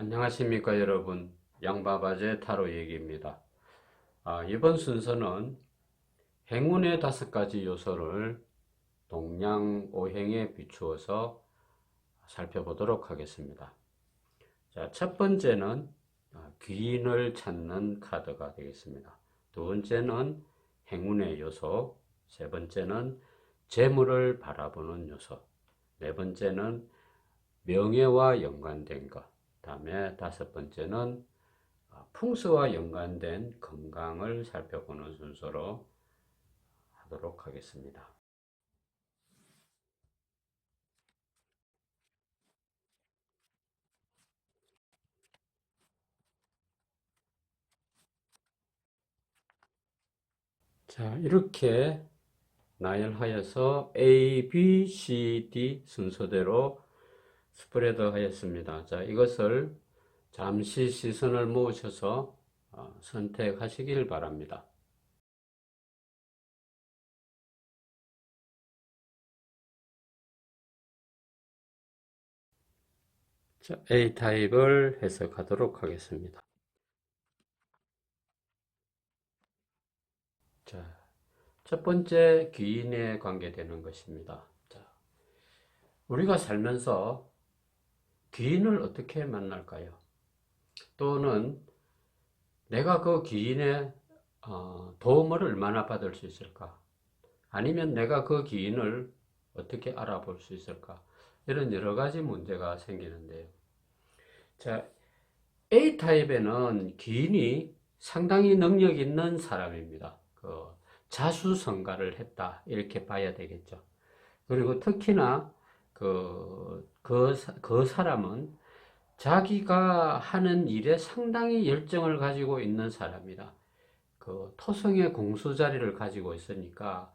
안녕하십니까 여러분, 양바바제 타로 얘기입니다. 이번 순서는 행운의 5가지 요소를 동양오행에 비추어서 살펴보도록 하겠습니다. 자, 첫 번째는 귀인을 찾는 카드가 되겠습니다. 두 번째는 행운의 요소, 세 번째는 재물을 바라보는 요소, 네 번째는 명예와 연관된 것, 다음에 5번째는 풍수와 연관된 건강을 살펴보는 순서로 하도록 하겠습니다. 자, 이렇게 나열하여서 A, B, C, D 순서대로 스프레드 하였습니다. 자, 이것을 잠시 시선을 모으셔서 선택하시길 바랍니다. 자, A타입을 해석하도록 하겠습니다. 자, 첫 번째 귀인에 관계되는 것입니다. 자, 우리가 살면서 귀인을 어떻게 만날까요? 또는 내가 그 귀인의 도움을 얼마나 받을 수 있을까? 아니면 내가 그 귀인을 어떻게 알아볼 수 있을까? 이런 여러 가지 문제가 생기는데요. 자, A타입에는 귀인이 상당히 능력 있는 사람입니다. 자수성가를 했다. 이렇게 봐야 되겠죠. 그리고 특히나 그 사람은 자기가 하는 일에 상당히 열정을 가지고 있는 사람이다. 토성의 공수 자리를 가지고 있으니까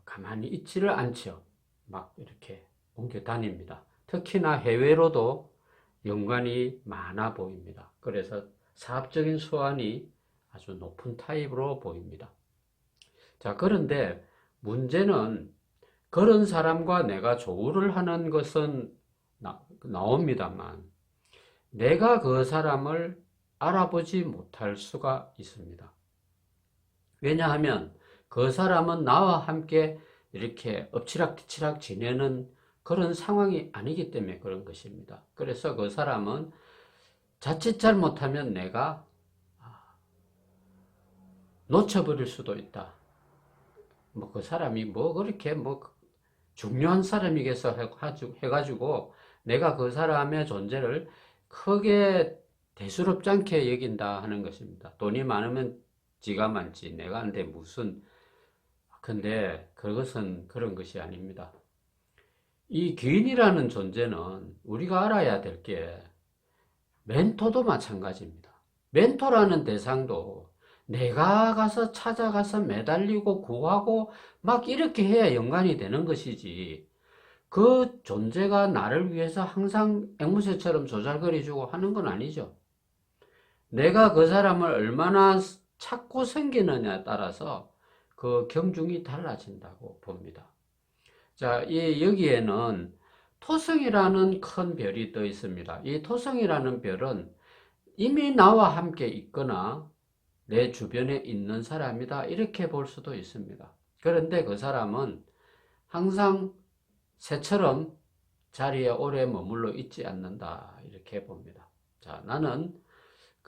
가만히 있지를 않죠. 막 이렇게 옮겨 다닙니다. 특히나 해외로도 연관이 많아 보입니다. 그래서 사업적인 수완이 아주 높은 타입으로 보입니다. 자, 그런데 문제는 그런 사람과 내가 조우를 하는 것은 나옵니다만 내가 그 사람을 알아보지 못할 수가 있습니다. 왜냐하면 그 사람은 나와 함께 이렇게 엎치락뒤치락 지내는 그런 상황이 아니기 때문에 그런 것입니다. 그래서 그 사람은 자칫 잘못하면 내가 놓쳐버릴 수도 있다. 그 사람이 그렇게 중요한 사람이겠어 해가지고 내가 그 사람의 존재를 크게 대수롭지 않게 여긴다 하는 것입니다. 돈이 많으면 지가 많지 내가 한테 무슨. 근데 그것은 그런 것이 아닙니다. 이 귀인이라는 존재는 우리가 알아야 될 게 멘토도 마찬가지입니다. 멘토라는 대상도 내가 가서 찾아가서 매달리고 구하고 막 이렇게 해야 연관이 되는 것이지, 그 존재가 나를 위해서 항상 앵무새처럼 조잘거리주고 하는 건 아니죠. 내가 그 사람을 얼마나 찾고 생기느냐에 따라서 그 경중이 달라진다고 봅니다. 자, 여기에는 토성이라는 큰 별이 떠 있습니다. 이 토성이라는 별은 이미 나와 함께 있거나 내 주변에 있는 사람이다, 이렇게 볼 수도 있습니다. 그런데 그 사람은 항상 새처럼 자리에 오래 머물러 있지 않는다, 이렇게 봅니다. 자, 나는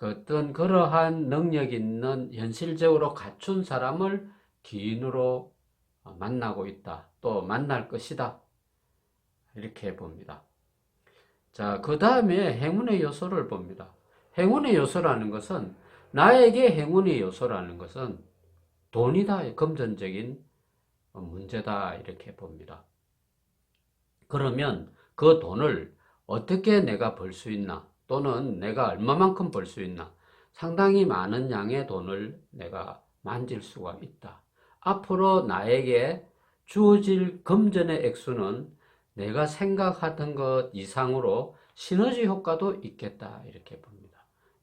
어떤 그러한 능력 있는 현실적으로 갖춘 사람을 기인으로 만나고 있다, 또 만날 것이다, 이렇게 봅니다. 자, 그 다음에 행운의 요소를 봅니다. 행운의 요소라는 것은, 나에게 행운의 요소라는 것은 돈이다, 금전적인 문제다, 이렇게 봅니다. 그러면 그 돈을 어떻게 내가 벌 수 있나, 또는 내가 얼마만큼 벌 수 있나, 상당히 많은 양의 돈을 내가 만질 수가 있다. 앞으로 나에게 주어질 금전의 액수는 내가 생각하던 것 이상으로 시너지 효과도 있겠다, 이렇게 봅니다.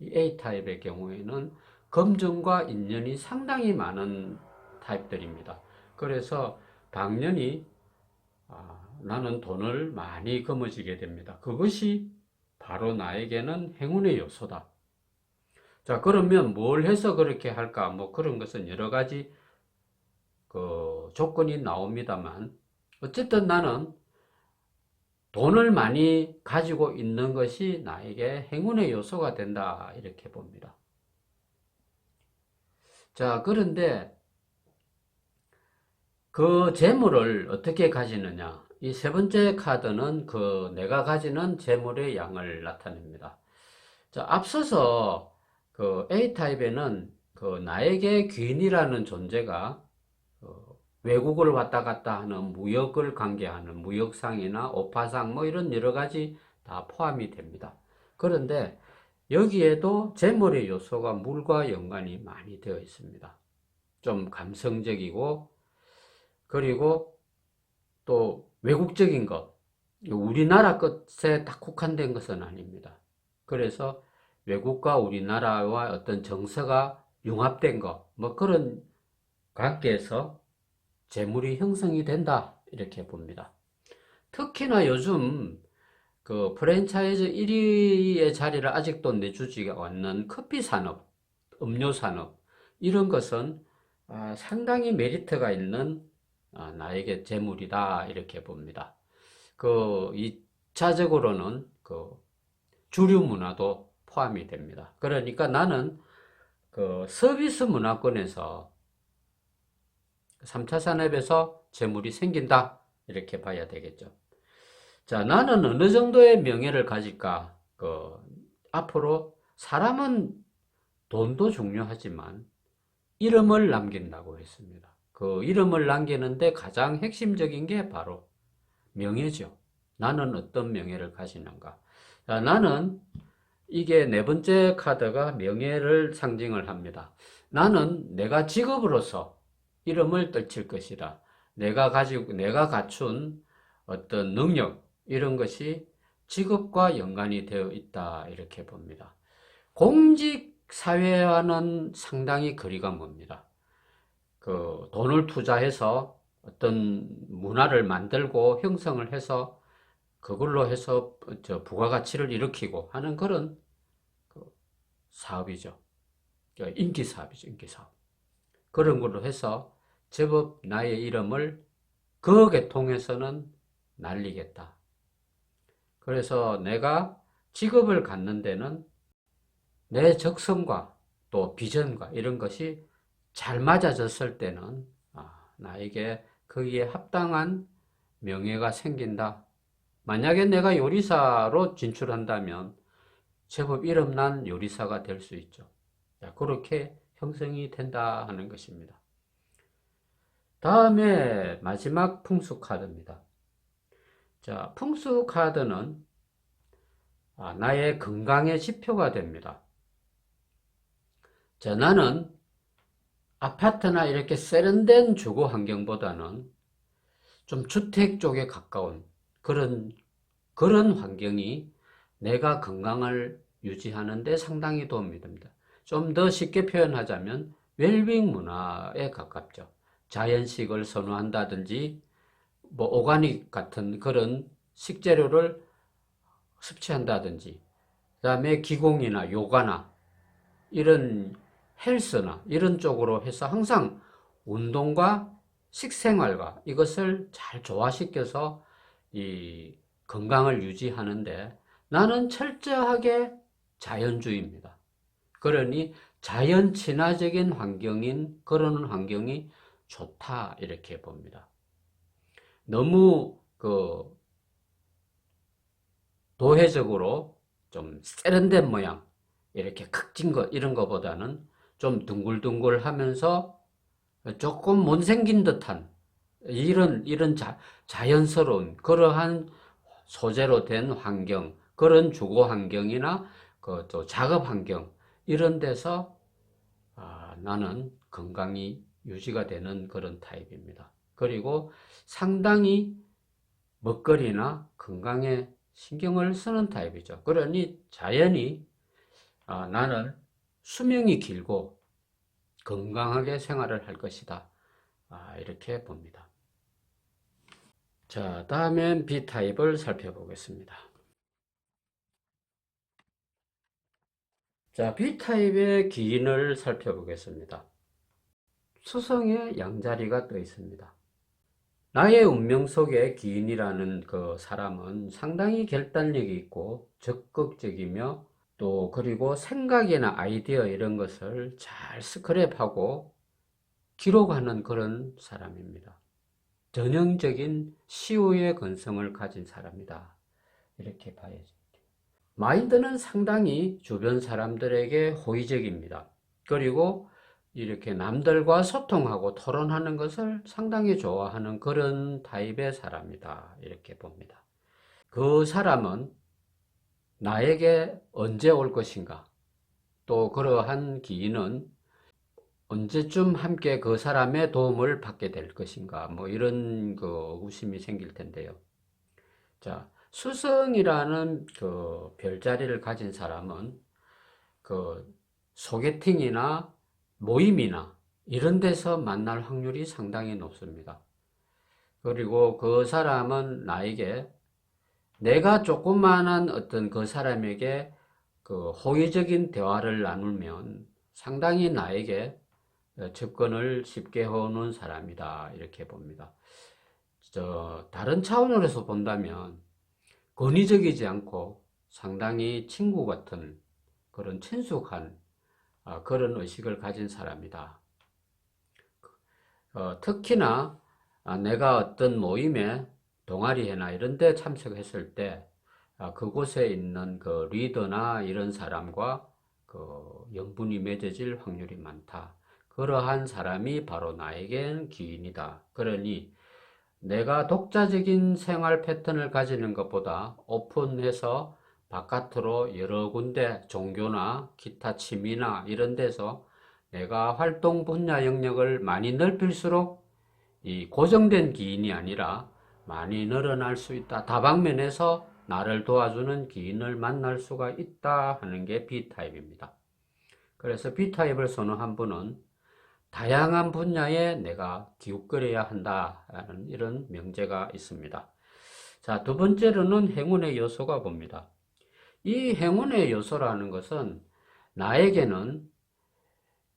이 A타입의 경우에는 금전과 인연이 상당히 많은 타입들입니다. 그래서 당연히 나는 돈을 많이 거머쥐게 됩니다. 그것이 바로 나에게는 행운의 요소다. 자, 그러면 뭘 해서 그렇게 할까? 뭐 그런 것은 여러 가지 그 조건이 나옵니다만, 어쨌든 나는 돈을 많이 가지고 있는 것이 나에게 행운의 요소가 된다. 이렇게 봅니다. 자, 그런데 그 재물을 어떻게 가지느냐? 이 세 번째 카드는 그 내가 가지는 재물의 양을 나타냅니다. 자, 앞서서 그 A타입에는 그 나에게 귀인이라는 존재가 외국을 왔다 갔다 하는 무역을 관계하는 무역상이나 오파상 뭐 이런 여러 가지 다 포함이 됩니다. 그런데 여기에도 재물의 요소가 물과 연관이 많이 되어 있습니다. 좀 감성적이고, 그리고 또 외국적인 것, 우리나라 것에 딱 국한된 것은 아닙니다. 그래서 외국과 우리나라와 어떤 정서가 융합된 것, 뭐 그런 관계에서 재물이 형성이 된다. 이렇게 봅니다. 특히나 요즘 그 프랜차이즈 1위의 자리를 아직도 내주지 않는 커피 산업, 음료 산업, 이런 것은 상당히 메리트가 있는 나에게 재물이다. 이렇게 봅니다. 그 2차적으로는 그 주류 문화도 포함이 됩니다. 그러니까 나는 그 서비스 문화권에서 3차 산업에서 재물이 생긴다. 이렇게 봐야 되겠죠. 자, 나는 어느 정도의 명예를 가질까? 앞으로 사람은 돈도 중요하지만 이름을 남긴다고 했습니다. 그 이름을 남기는데 가장 핵심적인 게 바로 명예죠. 나는 어떤 명예를 가지는가? 자, 나는 이게 네 번째 카드가 명예를 상징을 합니다. 나는 내가 직업으로서 이름을 떨칠 것이다. 내가 갖춘 어떤 능력, 이런 것이 직업과 연관이 되어 있다. 이렇게 봅니다. 공직 사회와는 상당히 거리가 멉니다. 그 돈을 투자해서 어떤 문화를 만들고 형성을 해서 그걸로 해서 부가가치를 일으키고 하는 그런 그 사업이죠. 인기 사업이죠, 인기 사업. 그런 걸로 해서 제법 나의 이름을 그 계통에서는 날리겠다. 그래서 내가 직업을 갖는 데는 내 적성과 또 비전과 이런 것이 잘 맞아졌을 때는 나에게 거기에 합당한 명예가 생긴다. 만약에 내가 요리사로 진출한다면 제법 이름난 요리사가 될 수 있죠. 그렇게 형성이 된다 하는 것입니다. 다음에 마지막 풍수 카드입니다. 자, 풍수 카드는 나의 건강의 지표가 됩니다. 자, 나는 아파트나 이렇게 세련된 주거 환경보다는 좀 주택 쪽에 가까운 그런 환경이 내가 건강을 유지하는 데 상당히 도움이 됩니다. 좀 더 쉽게 표현하자면 웰빙 문화에 가깝죠. 자연식을 선호한다든지 뭐 오가닉 같은 그런 식재료를 섭취한다든지, 그다음에 기공이나 요가나 이런 헬스나 이런 쪽으로 해서 항상 운동과 식생활과 이것을 잘 조화시켜서 이 건강을 유지하는데 나는 철저하게 자연주의입니다. 그러니 자연 친화적인 환경인 그런 환경이 좋다 이렇게 봅니다. 너무 도회적으로 좀 세련된 모양, 이렇게 각진 것, 이런 것보다는 좀 둥글둥글하면서 조금 못생긴 듯한 이런 자연스러운 그러한 소재로 된 환경, 그런 주거 환경이나 또 작업 환경, 이런 데서 나는 건강이 유지가 되는 그런 타입입니다. 그리고 상당히 먹거리나 건강에 신경을 쓰는 타입이죠. 그러니 자연히 나는 수명이 길고 건강하게 생활을 할 것이다. 이렇게 봅니다. 자, 다음엔 B타입을 살펴보겠습니다. 자, B타입의 기인을 살펴보겠습니다. 수성의 양자리가 떠 있습니다. 나의 운명 속의 기인이라는 그 사람은 상당히 결단력이 있고 적극적이며 또 그리고 생각이나 아이디어 이런 것을 잘 스크랩하고 기록하는 그런 사람입니다. 전형적인 시우의 근성을 가진 사람이다. 이렇게 봐야죠. 마인드는 상당히 주변 사람들에게 호의적입니다. 그리고 이렇게 남들과 소통하고 토론하는 것을 상당히 좋아하는 그런 타입의 사람이다. 이렇게 봅니다. 그 사람은 나에게 언제 올 것인가? 또 그러한 기인은 언제쯤 함께 그 사람의 도움을 받게 될 것인가? 뭐 이런 그 의구심이 생길 텐데요. 자, 수성이라는 그 별자리를 가진 사람은 그 소개팅이나 모임이나 이런 데서 만날 확률이 상당히 높습니다. 그리고 그 사람은 나에게 내가 조그만한 어떤 그 사람에게 그 호의적인 대화를 나누면 상당히 나에게 접근을 쉽게 해오는 사람이다. 이렇게 봅니다. 다른 차원으로서 본다면 권위적이지 않고 상당히 친구 같은 그런 친숙한 그런 의식을 가진 사람이다. 특히나 내가 어떤 모임에 동아리회나 이런 데 참석했을 때 그곳에 있는 그 리더나 이런 사람과 그 연분이 맺어질 확률이 많다. 그러한 사람이 바로 나에겐 기인이다. 그러니 내가 독자적인 생활 패턴을 가지는 것보다 오픈해서 바깥으로 여러 군데 종교나 기타 취미나 이런 데서 내가 활동 분야 영역을 많이 넓힐수록 이 고정된 기인이 아니라 많이 늘어날 수 있다. 다방면에서 나를 도와주는 기인을 만날 수가 있다 하는 게 B타입입니다. 그래서 B타입을 선호한 분은 다양한 분야에 내가 기웃거려야 한다라는 이런 명제가 있습니다. 자, 두 번째로는 행운의 요소가 봅니다. 이 행운의 요소라는 것은 나에게는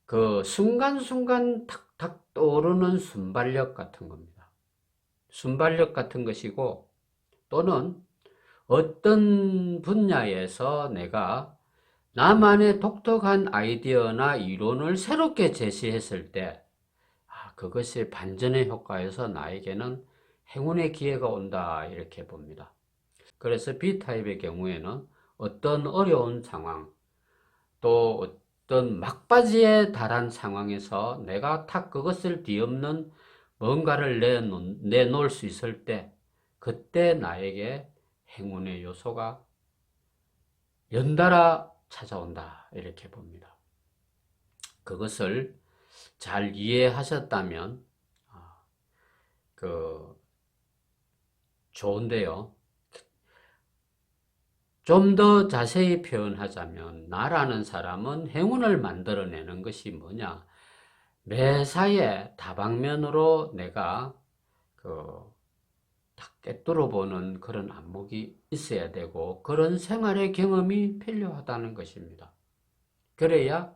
그 순간순간 탁탁 떠오르는 순발력 같은 겁니다. 순발력 같은 것이고 또는 어떤 분야에서 내가 나만의 독특한 아이디어나 이론을 새롭게 제시했을 때 그것이 반전의 효과에서 나에게는 행운의 기회가 온다 이렇게 봅니다. 그래서 B타입의 경우에는 어떤 어려운 상황 또 어떤 막바지에 달한 상황에서 내가 탁 그것을 뒤엎는 뭔가를 내놓을 수 있을 때 그때 나에게 행운의 요소가 연달아 찾아온다 이렇게 봅니다. 그것을 잘 이해하셨다면 그 좋은데요. 좀 더 자세히 표현하자면 나라는 사람은 행운을 만들어내는 것이 뭐냐? 매사에 다방면으로 내가 딱 꿰뚫어 보는 그런 안목이 있어야 되고 그런 생활의 경험이 필요하다는 것입니다. 그래야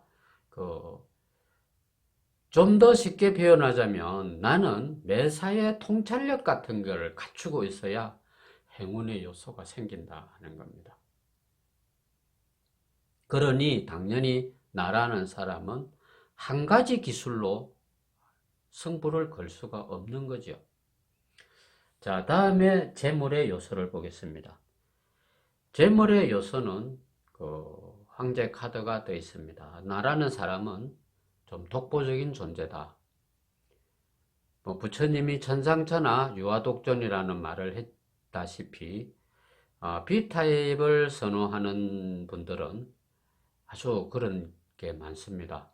좀 더 쉽게 표현하자면 나는 매사에 통찰력 같은 걸 갖추고 있어야 행운의 요소가 생긴다 하는 겁니다. 그러니 당연히 나라는 사람은 한 가지 기술로 승부를 걸 수가 없는 거죠. 자, 다음에 재물의 요소를 보겠습니다. 재물의 요소는 황제 카드가 되어 있습니다. 나라는 사람은 좀 독보적인 존재다. 부처님이 천상천하 유아독존이라는 말을 했다시피 B타입을 선호하는 분들은 아주 그런 게 많습니다.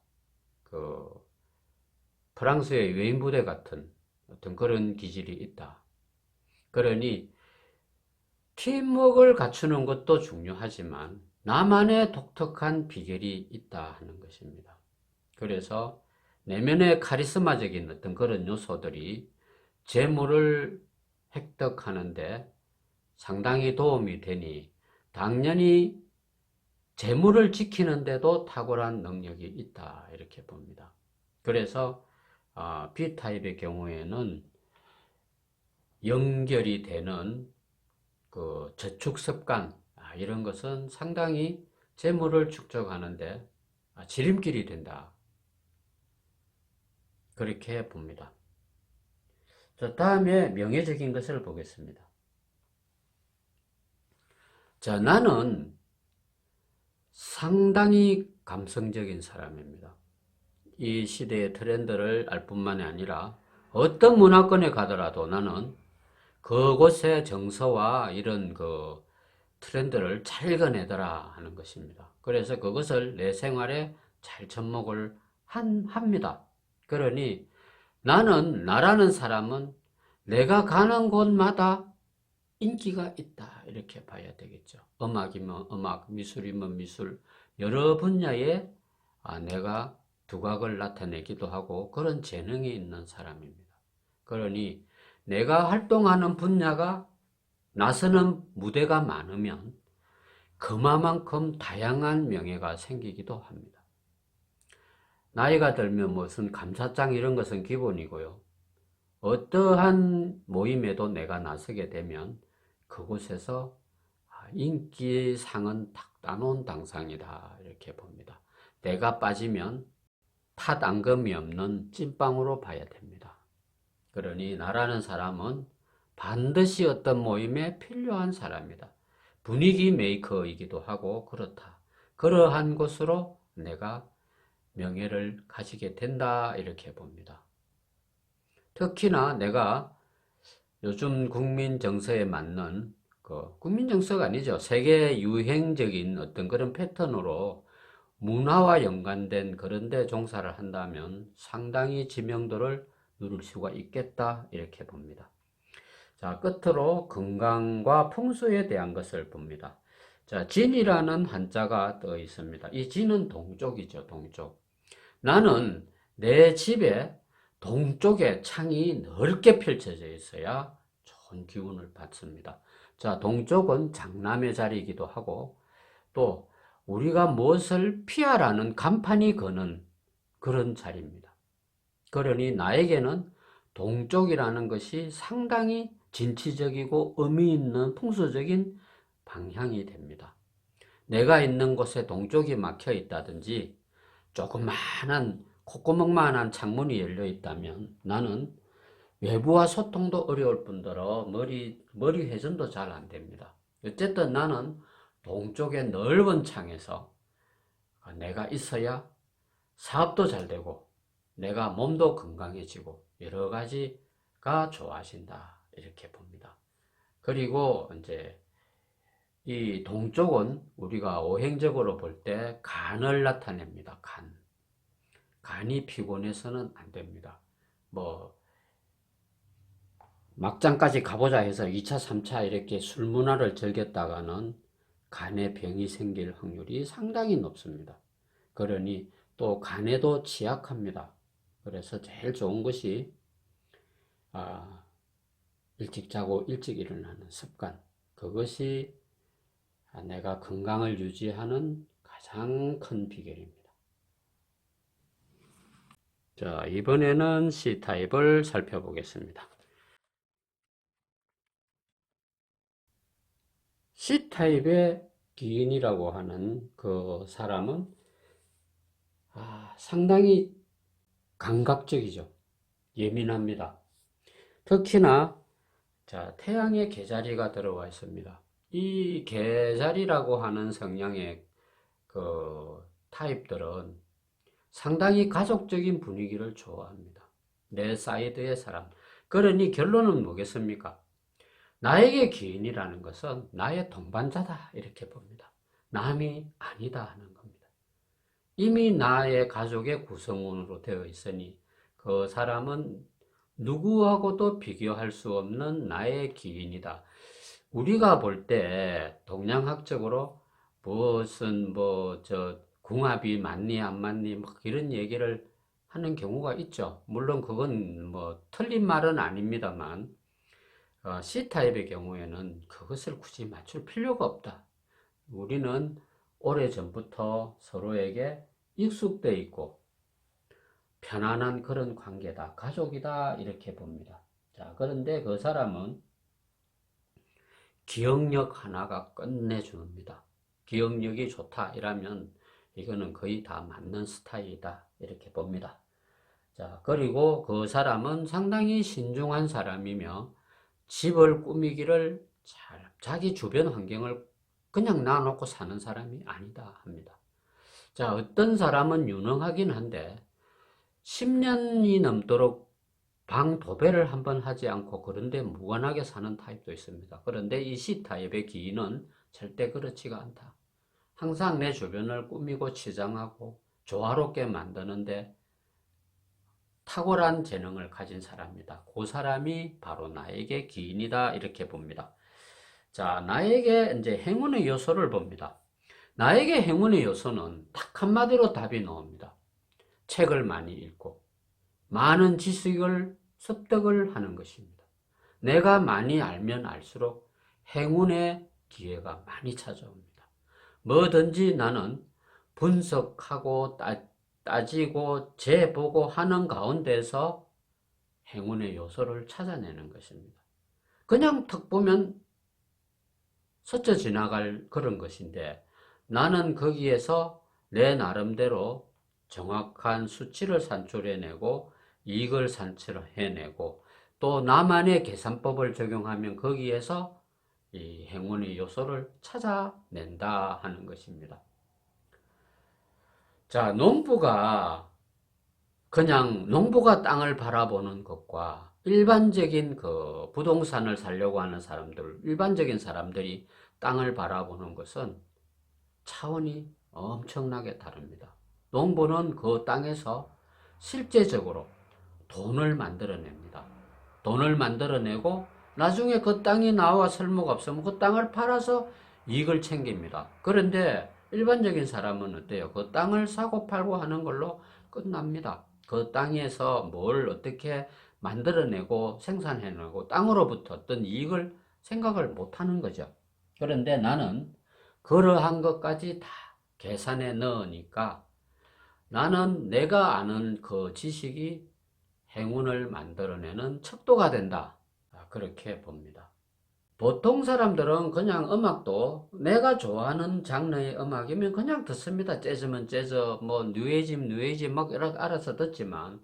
프랑스의 외인 부대 같은 어떤 그런 기질이 있다. 그러니 팀워크를 갖추는 것도 중요하지만 나만의 독특한 비결이 있다 하는 것입니다. 그래서 내면의 카리스마적인 어떤 그런 요소들이 재물을 획득하는데 상당히 도움이 되니 당연히 재물을 지키는데도 탁월한 능력이 있다 이렇게 봅니다. 그래서 B타입의 경우에는 연결이 되는 그 저축 습관 이런 것은 상당히 재물을 축적하는데 지름길이 된다 그렇게 봅니다. 자, 다음에 명예적인 것을 보겠습니다. 자, 나는 상당히 감성적인 사람입니다. 이 시대의 트렌드를 알 뿐만이 아니라 어떤 문화권에 가더라도 나는 그곳의 정서와 이런 그 트렌드를 잘 읽어내더라 하는 것입니다. 그래서 그것을 내 생활에 잘 접목을 합니다. 그러니 나라는 사람은 내가 가는 곳마다 인기가 있다 이렇게 봐야 되겠죠. 음악이면 음악, 미술이면 미술, 여러 분야에 내가 두각을 나타내기도 하고 그런 재능이 있는 사람입니다. 그러니 내가 활동하는 분야가 나서는 무대가 많으면 그만큼 다양한 명예가 생기기도 합니다. 나이가 들면 무슨 감사장 이런 것은 기본이고요. 어떠한 모임에도 내가 나서게 되면 그곳에서 인기상은 탁 따놓은 당상이다 이렇게 봅니다. 내가 빠지면 팥 앙금이 없는 찐빵으로 봐야 됩니다. 그러니 나라는 사람은 반드시 어떤 모임에 필요한 사람이다. 분위기 메이커이기도 하고 그렇다. 그러한 곳으로 내가 명예를 가지게 된다 이렇게 봅니다. 특히나 내가 요즘 국민 정서에 맞는 국민 정서가 아니죠. 세계 유행적인 어떤 그런 패턴으로 문화와 연관된 그런 데 종사를 한다면 상당히 지명도를 누릴 수가 있겠다 이렇게 봅니다. 자, 끝으로 건강과 풍수에 대한 것을 봅니다. 자, 진이라는 한자가 떠 있습니다. 이 진은 동쪽이죠, 동쪽. 나는 내 집에 동쪽에 창이 넓게 펼쳐져 있어야 좋은 기운을 받습니다. 자, 동쪽은 장남의 자리이기도 하고 또 우리가 무엇을 피하라는 간판이 거는 그런 자리입니다. 그러니 나에게는 동쪽이라는 것이 상당히 진취적이고 의미 있는 풍수적인 방향이 됩니다. 내가 있는 곳에 동쪽이 막혀 있다든지 조그마한 콧구멍만한 창문이 열려 있다면 나는 외부와 소통도 어려울 뿐더러 머리 회전도 잘 안 됩니다. 어쨌든 나는 동쪽의 넓은 창에서 내가 있어야 사업도 잘 되고 내가 몸도 건강해지고 여러 가지가 좋아진다 이렇게 봅니다. 그리고 이제 이 동쪽은 우리가 오행적으로 볼 때 간을 나타냅니다. 간이 피곤해서는 안 됩니다. 뭐 막장까지 가보자 해서 2차, 3차 이렇게 술 문화를 즐겼다가는 간에 병이 생길 확률이 상당히 높습니다. 그러니 또 간에도 취약합니다. 그래서 제일 좋은 것이 일찍 자고 일찍 일어나는 습관. 그것이 내가 건강을 유지하는 가장 큰 비결입니다. 자, 이번에는 C타입을 살펴보겠습니다. C타입의 기인이라고 하는 그 사람은 상당히 감각적이죠. 예민합니다. 특히나 자, 태양의 계자리가 들어와 있습니다. 이 계자리라고 하는 성향의 그 타입들은 상당히 가족적인 분위기를 좋아합니다. 내 사이드의 사람. 그러니 결론은 뭐겠습니까? 나에게 기인이라는 것은 나의 동반자다 이렇게 봅니다. 남이 아니다 하는 겁니다. 이미 나의 가족의 구성원으로 되어 있으니 그 사람은 누구하고도 비교할 수 없는 나의 기인이다. 우리가 볼 때 동양학적으로 무슨 궁합이 맞니 안 맞니 뭐 이런 얘기를 하는 경우가 있죠. 물론 그건 뭐 틀린 말은 아닙니다만 C타입의 경우에는 그것을 굳이 맞출 필요가 없다. 우리는 오래전부터 서로에게 익숙돼 있고 편안한 그런 관계다, 가족이다 이렇게 봅니다. 자, 그런데 그 사람은 기억력 하나가 끝내줍니다. 기억력이 좋다 이라면 이거는 거의 다 맞는 스타일이다 이렇게 봅니다. 자, 그리고 그 사람은 상당히 신중한 사람이며 집을 꾸미기를 자기 주변 환경을 그냥 놔놓고 사는 사람이 아니다 합니다. 자, 어떤 사람은 유능하긴 한데 10년이 넘도록 방 도배를 한번 하지 않고 그런데 무관하게 사는 타입도 있습니다. 그런데 이 C타입의 기인은 절대 그렇지가 않다. 항상 내 주변을 꾸미고 치장하고 조화롭게 만드는데 탁월한 재능을 가진 사람이다. 그 사람이 바로 나에게 기인이다 이렇게 봅니다. 자, 나에게 이제 행운의 요소를 봅니다. 나에게 행운의 요소는 딱 한마디로 답이 나옵니다. 책을 많이 읽고 많은 지식을 습득을 하는 것입니다. 내가 많이 알면 알수록 행운의 기회가 많이 찾아옵니다. 뭐든지 나는 분석하고 따지고 재보고 하는 가운데서 행운의 요소를 찾아내는 것입니다. 그냥 턱 보면 스쳐 지나갈 그런 것인데 나는 거기에서 내 나름대로 정확한 수치를 산출해내고 이익을 산출해내고 또 나만의 계산법을 적용하면 거기에서 이 행운의 요소를 찾아낸다 하는 것입니다. 자, 그냥 농부가 땅을 바라보는 것과 일반적인 그 부동산을 사려고 하는 일반적인 사람들이 땅을 바라보는 것은 차원이 엄청나게 다릅니다. 농부는 그 땅에서 실제적으로 돈을 만들어냅니다. 돈을 만들어내고 나중에 그 땅이 나와 쓸모가 없으면 그 땅을 팔아서 이익을 챙깁니다. 그런데 일반적인 사람은 어때요? 그 땅을 사고 팔고 하는 걸로 끝납니다. 그 땅에서 뭘 어떻게 만들어내고 생산해내고 땅으로부터 어떤 이익을 생각을 못하는 거죠. 그런데 나는 그러한 것까지 다 계산에 넣으니까 나는 내가 아는 그 지식이 행운을 만들어내는 척도가 된다. 그렇게 봅니다. 보통 사람들은 그냥 음악도 내가 좋아하는 장르의 음악이면 그냥 듣습니다. 재즈면 재즈, 뭐 뉴에이지 막 이렇게 알아서 듣지만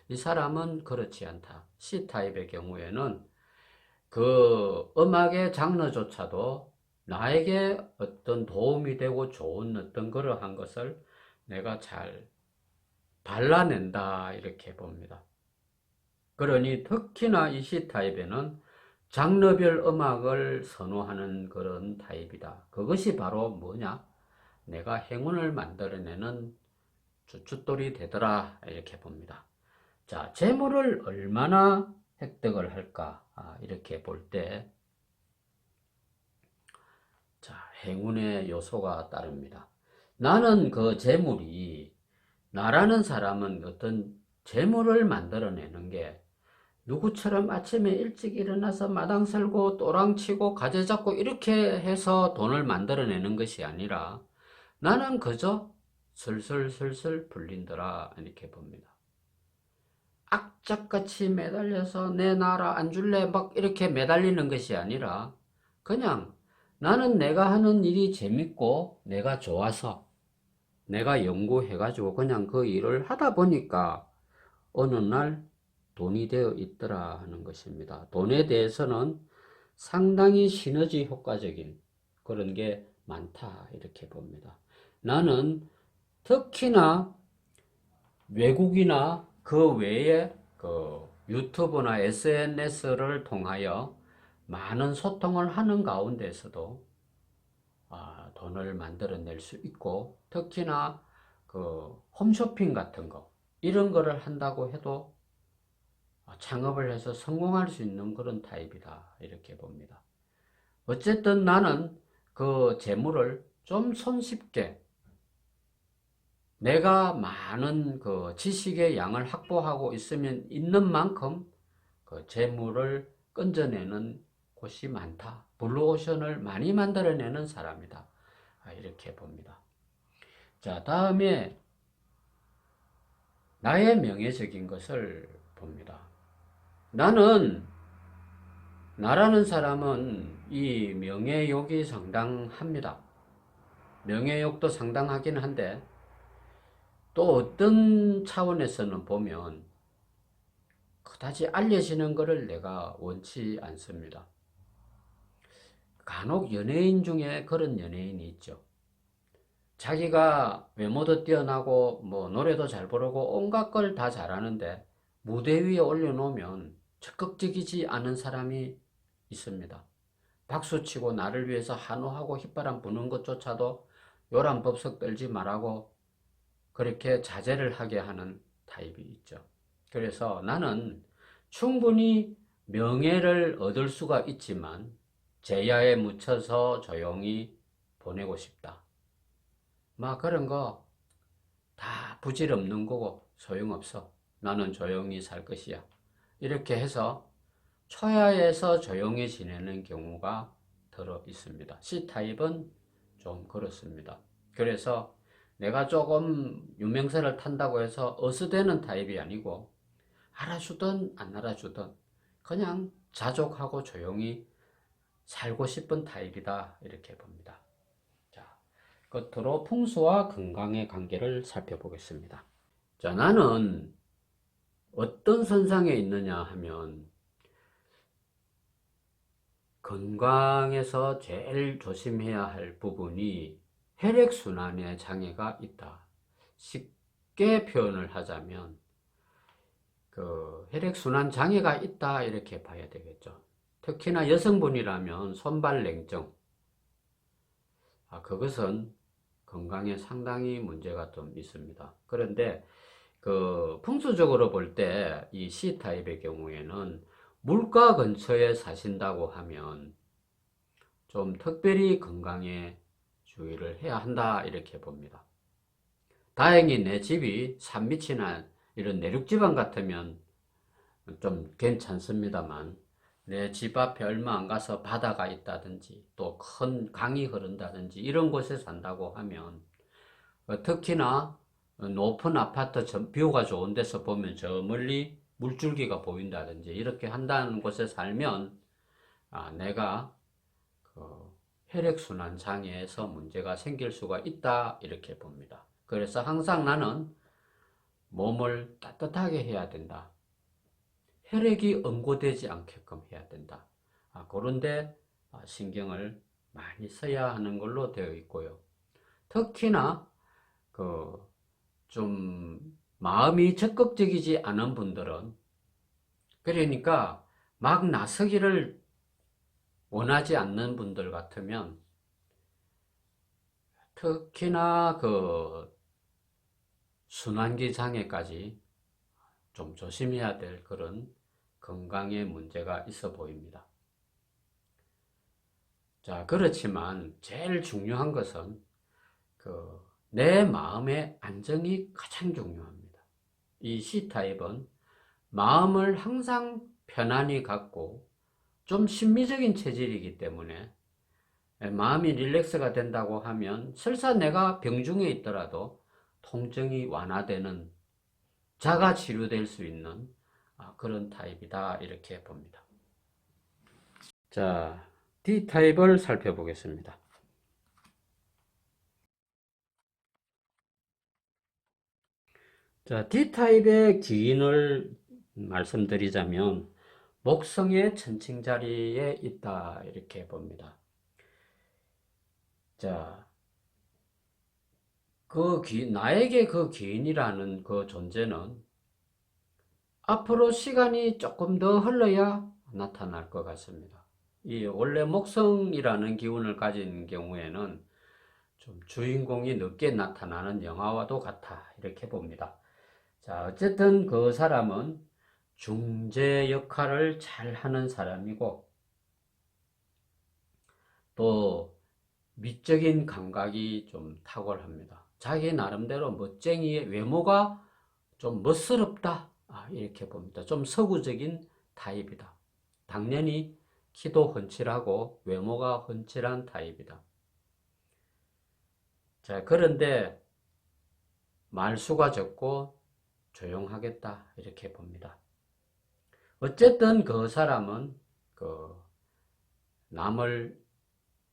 이 사람은 그렇지 않다. C타입의 경우에는 그 음악의 장르조차도 나에게 어떤 도움이 되고 좋은 어떤 그러한 것을 내가 잘 발라낸다 이렇게 봅니다. 그러니 특히나 이 C타입에는 장르별 음악을 선호하는 그런 타입이다. 그것이 바로 뭐냐? 내가 행운을 만들어내는 주춧돌이 되더라 이렇게 봅니다. 자, 재물을 얼마나 획득을 할까? 이렇게 볼 때, 자, 행운의 요소가 따릅니다. 나는 그 재물이, 나라는 사람은 어떤 재물을 만들어내는 게 누구처럼 아침에 일찍 일어나서 마당 쓸고 또랑 치고 가재 잡고 이렇게 해서 돈을 만들어내는 것이 아니라 나는 그저 슬슬슬슬 풀린더라 이렇게 봅니다. 악착같이 매달려서 내 나라 안 줄래 막 이렇게 매달리는 것이 아니라 그냥 나는 내가 하는 일이 재밌고 내가 좋아서 내가 연구해가지고 그냥 그 일을 하다 보니까 어느 날 돈이 되어 있더라 하는 것입니다. 돈에 대해서는 상당히 시너지 효과적인 그런 게 많다 이렇게 봅니다. 나는 특히나 외국이나 그 외에 그 유튜브나 SNS를 통하여 많은 소통을 하는 가운데서도 돈을 만들어낼 수 있고 특히나 그 홈쇼핑 같은 거 이런 거를 한다고 해도 창업을 해서 성공할 수 있는 그런 타입이다 이렇게 봅니다. 어쨌든 나는 그 재물을 좀 손쉽게 내가 많은 그 지식의 양을 확보하고 있는 만큼 그 재물을 건져내는 곳이 많다. 블루오션을 많이 만들어내는 사람이다. 이렇게 봅니다. 자, 다음에 나의 명예적인 것을 봅니다. 나라는 사람은 이 명예욕이 상당합니다. 명예욕도 상당하긴 한데 또 어떤 차원에서는 보면 그다지 알려지는 것을 내가 원치 않습니다. 간혹 연예인 중에 그런 연예인이 있죠. 자기가 외모도 뛰어나고 뭐 노래도 잘 부르고 온갖 걸 다 잘하는데 무대 위에 올려놓으면 적극적이지 않은 사람이 있습니다. 박수치고 나를 위해서 한호하고 휘바람 부는 것조차도 요란법석 떨지 말라고 그렇게 자제를 하게 하는 타입이 있죠. 그래서 나는 충분히 명예를 얻을 수가 있지만 제야에 묻혀서 조용히 보내고 싶다. 막 그런 거 다 부질없는 거고 소용없어. 나는 조용히 살 것이야. 이렇게 해서 초야에서 조용히 지내는 경우가 들어 있습니다. C타입은 좀 그렇습니다. 그래서 내가 조금 유명세를 탄다고 해서 어수되는 타입이 아니고 알아주든 안 알아주든 그냥 자족하고 조용히 살고 싶은 타입이다 이렇게 봅니다. 자, 끝으로 풍수와 건강의 관계를 살펴보겠습니다. 자, 나는 어떤 선상에 있느냐 하면 건강에서 제일 조심해야 할 부분이 혈액순환에 장애가 있다. 쉽게 표현을 하자면 그 혈액순환 장애가 있다 이렇게 봐야 되겠죠. 특히나 여성분이라면 손발냉증, 그것은 건강에 상당히 문제가 좀 있습니다. 그런데 그 풍수적으로 볼 때 이 C타입의 경우에는 물가 근처에 사신다고 하면 좀 특별히 건강에 주의를 해야 한다 이렇게 봅니다. 다행히 내 집이 산 밑이나 이런 내륙지방 같으면 좀 괜찮습니다만 내 집 앞에 얼마 안 가서 바다가 있다든지 또 큰 강이 흐른다든지 이런 곳에 산다고 하면 특히나 높은 아파트 뷰가 좋은 데서 보면 저 멀리 물줄기가 보인다든지 이렇게 한다는 곳에 살면 내가 그 혈액순환 장애에서 문제가 생길 수가 있다 이렇게 봅니다. 그래서 항상 나는 몸을 따뜻하게 해야 된다. 혈액이 응고되지 않게끔 해야 된다. 그런데 신경을 많이 써야 하는 걸로 되어 있고요. 특히나 그 좀 마음이 적극적이지 않은 분들은 그러니까 막 나서기를 원하지 않는 분들 같으면 특히나 그 순환기 장애까지 좀 조심해야 될 그런 건강에 문제가 있어 보입니다. 자, 그렇지만 제일 중요한 것은 내 마음의 안정이 가장 중요합니다. 이 C타입은 마음을 항상 편안히 갖고 좀 심미적인 체질이기 때문에 마음이 릴렉스가 된다고 하면 설사 내가 병중에 있더라도 통증이 완화되는 자가 치료될 수 있는 그런 타입이다 이렇게 봅니다. 자, D타입을 살펴보겠습니다. 자, D타입의 기인을 말씀드리자면 목성의 천칭 자리에 있다 이렇게 봅니다. 자, 나에게 그 기인이라는 그 존재는 앞으로 시간이 조금 더 흘러야 나타날 것 같습니다. 이 원래 목성이라는 기운을 가진 경우에는 좀 주인공이 늦게 나타나는 영화와도 같아 이렇게 봅니다. 자, 어쨌든 그 사람은 중재 역할을 잘 하는 사람이고 또 미적인 감각이 좀 탁월합니다. 자기 나름대로 멋쟁이의 외모가 좀 멋스럽다 이렇게 봅니다. 좀 서구적인 타입이다. 당연히 키도 훤칠하고 외모가 훤칠한 타입이다. 자, 그런데 말수가 적고 조용하겠다 이렇게 봅니다. 어쨌든 그 사람은 그 남을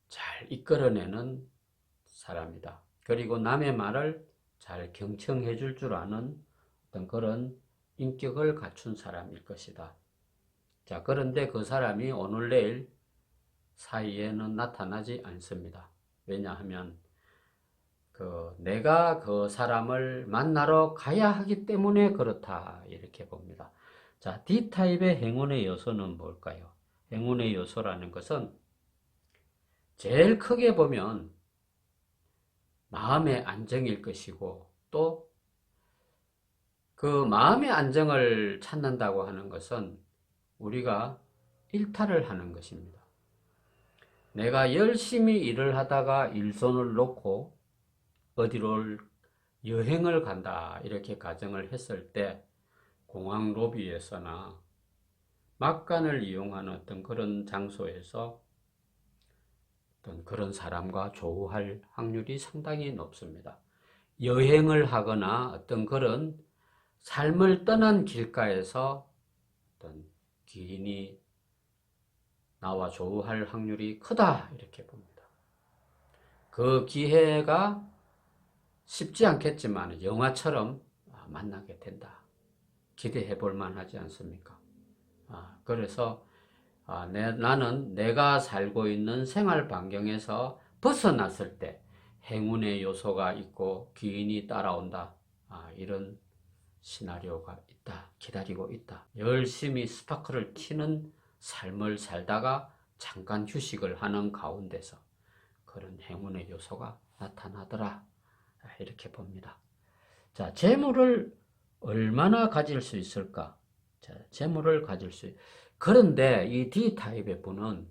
잘 이끌어내는 사람이다. 그리고 남의 말을 잘 경청해 줄 줄 아는 어떤 그런 인격을 갖춘 사람일 것이다. 자, 그런데 그 사람이 오늘 내일 사이에는 나타나지 않습니다. 왜냐하면 내가 그 사람을 만나러 가야 하기 때문에 그렇다 이렇게 봅니다. 자, D타입의 행운의 요소는 뭘까요? 행운의 요소라는 것은 제일 크게 보면 마음의 안정일 것이고, 또 그 마음의 안정을 찾는다고 하는 것은 우리가 일탈을 하는 것입니다. 내가 열심히 일을 하다가 일손을 놓고 어디로 여행을 간다 이렇게 가정을 했을 때 공항 로비에서나 막간을 이용하는 어떤 그런 장소에서 어떤 그런 사람과 조우할 확률이 상당히 높습니다. 여행을 하거나 어떤 그런 삶을 떠난 길가에서 어떤 기인이 나와 조우할 확률이 크다 이렇게 봅니다. 그 기회가 쉽지 않겠지만 영화처럼 만나게 된다. 기대해 볼 만하지 않습니까? 그래서 나는 내가 살고 있는 생활 반경에서 벗어났을 때 행운의 요소가 있고 기인이 따라온다. 이런 시나리오가 있다. 기다리고 있다. 열심히 스파크를 튀는 삶을 살다가 잠깐 휴식을 하는 가운데서 그런 행운의 요소가 나타나더라. 이렇게 봅니다. 자, 재물을 얼마나 가질 수 있을까? 자, 재물을 가질 수 그런데 이 D타입의 분은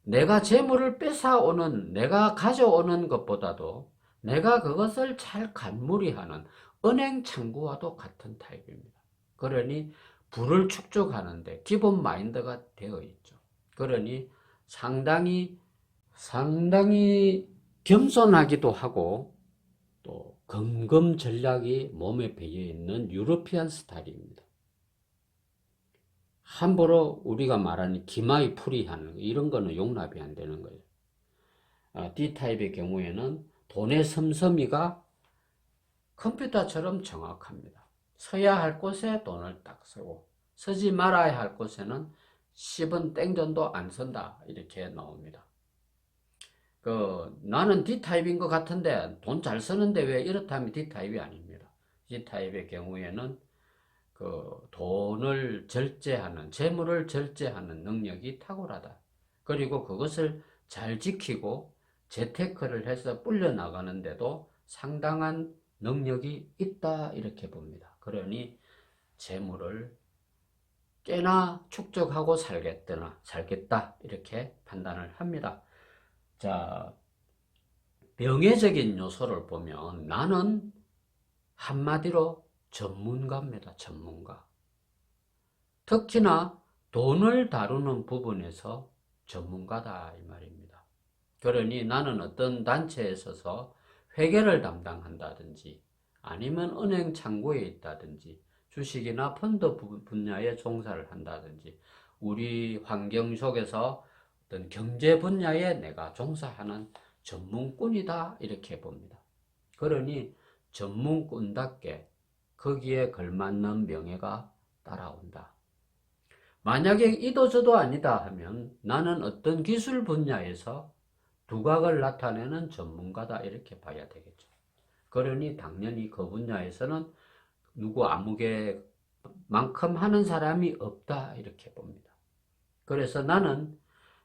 내가 재물을 뺏어오는, 내가 가져오는 것보다도 내가 그것을 잘 관리하는 은행 창구와도 같은 타입입니다. 그러니 부를 축적하는데 기본 마인드가 되어 있죠. 그러니 상당히 겸손하기도 하고 또 금금 전략이 몸에 배어 있는 유러피안 스타일입니다. 함부로 우리가 말하는 기마이 풀이하는 이런 거는 용납이 안 되는 거예요. D타입의 경우에는 돈의 섬섬이가 컴퓨터처럼 정확합니다. 써야 할 곳에 돈을 딱 쓰고 쓰지 말아야 할 곳에는 10원 땡전도 안 쓴다 이렇게 나옵니다. 나는 D타입인 것 같은데 돈 잘 쓰는데 왜 이렇다면 D타입이 아닙니다. D타입의 경우에는 돈을 절제하는, 재물을 절제하는 능력이 탁월하다. 그리고 그것을 잘 지키고 재테크를 해서 불려나가는데도 상당한 능력이 있다 이렇게 봅니다. 그러니 재물을 꽤나 축적하고 살겠다 이렇게 판단을 합니다. 자, 명예적인 요소를 보면 나는 한마디로 전문가입니다. 전문가. 특히나 돈을 다루는 부분에서 전문가다 이 말입니다. 그러니 나는 어떤 단체에 있어서 회계를 담당한다든지 아니면 은행 창구에 있다든지 주식이나 펀드 분야에 종사를 한다든지 우리 환경 속에서 어떤 경제 분야에 내가 종사하는 전문꾼이다 이렇게 봅니다. 그러니 전문꾼답게 거기에 걸맞는 명예가 따라온다. 만약에 이도저도 아니다 하면 나는 어떤 기술 분야에서 두각을 나타내는 전문가다 이렇게 봐야 되겠죠. 그러니 당연히 그 분야에서는 누구 아무개만큼 하는 사람이 없다 이렇게 봅니다. 그래서 나는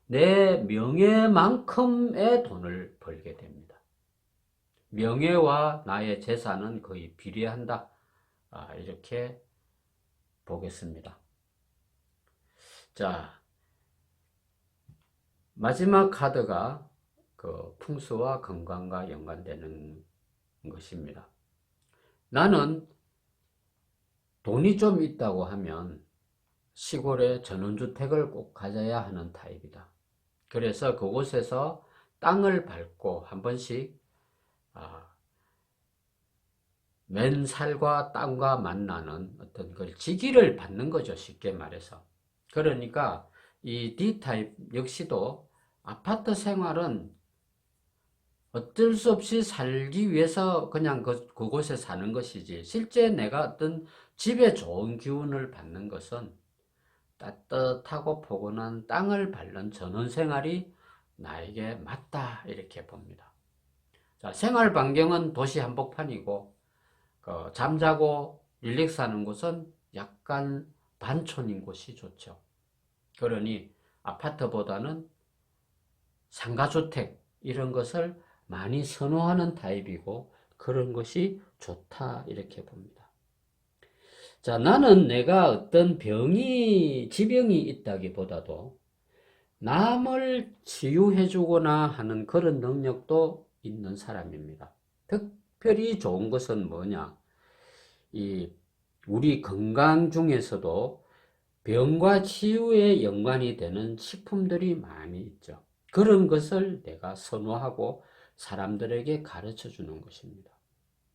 내 명예만큼의 돈을 벌게 됩니다. 명예와 나의 재산은 거의 비례한다. 이렇게 보겠습니다. 자, 마지막 카드가 풍수와 건강과 연관되는 것입니다. 나는 돈이 좀 있다고 하면 시골에 전원주택을 꼭 가져야 하는 타입이다. 그래서 그곳에서 땅을 밟고 한 번씩 맨살과 땅과 만나는 어떤 그 지기를 받는 거죠. 쉽게 말해서. 그러니까 이 D타입 역시도 아파트 생활은 어쩔 수 없이 살기 위해서 그냥 그곳에 사는 것이지, 실제 내가 어떤 집에 좋은 기운을 받는 것은 따뜻하고 포근한 땅을 밟는 전원 생활이 나에게 맞다, 이렇게 봅니다. 자, 생활 반경은 도시 한복판이고, 잠자고 릴렉스하는 곳은 약간 반촌인 곳이 좋죠. 그러니 아파트보다는 상가주택 이런 것을 많이 선호하는 타입이고, 그런 것이 좋다, 이렇게 봅니다. 자, 나는 내가 어떤 지병이 있다기보다도 남을 치유해주거나 하는 그런 능력도 있는 사람입니다. 특별히 좋은 것은 뭐냐? 이 우리 건강 중에서도 병과 치유에 연관이 되는 식품들이 많이 있죠. 그런 것을 내가 선호하고 사람들에게 가르쳐 주는 것입니다.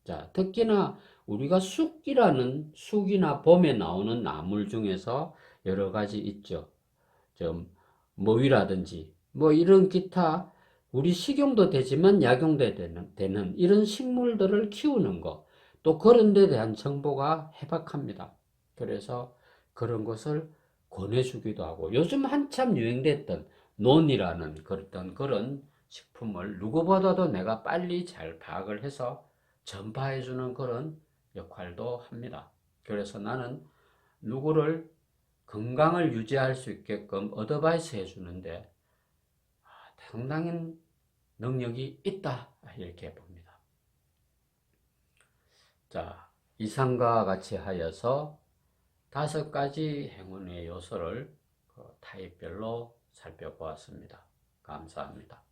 자, 특히나 우리가 쑥이나 봄에 나오는 나물 중에서 여러 가지 있죠. 좀 모이라든지 뭐 이런 기타 우리 식용도 되지만 약용도 되는 이런 식물들을 키우는 것, 또 그런 데 대한 정보가 해박합니다. 그래서 그런 것을 권해주기도 하고, 요즘 한참 유행됐던 논이라는 그런 식품을 누구보다도 내가 빨리 잘 파악을 해서 전파해주는 그런 역할도 합니다. 그래서 나는 누구를 건강을 유지할 수 있게끔 어드바이스 해주는데 상당한 능력이 있다, 이렇게 봅니다. 자, 이상과 같이 하여서 5가지 행운의 요소를 타입별로 살펴보았습니다. 감사합니다.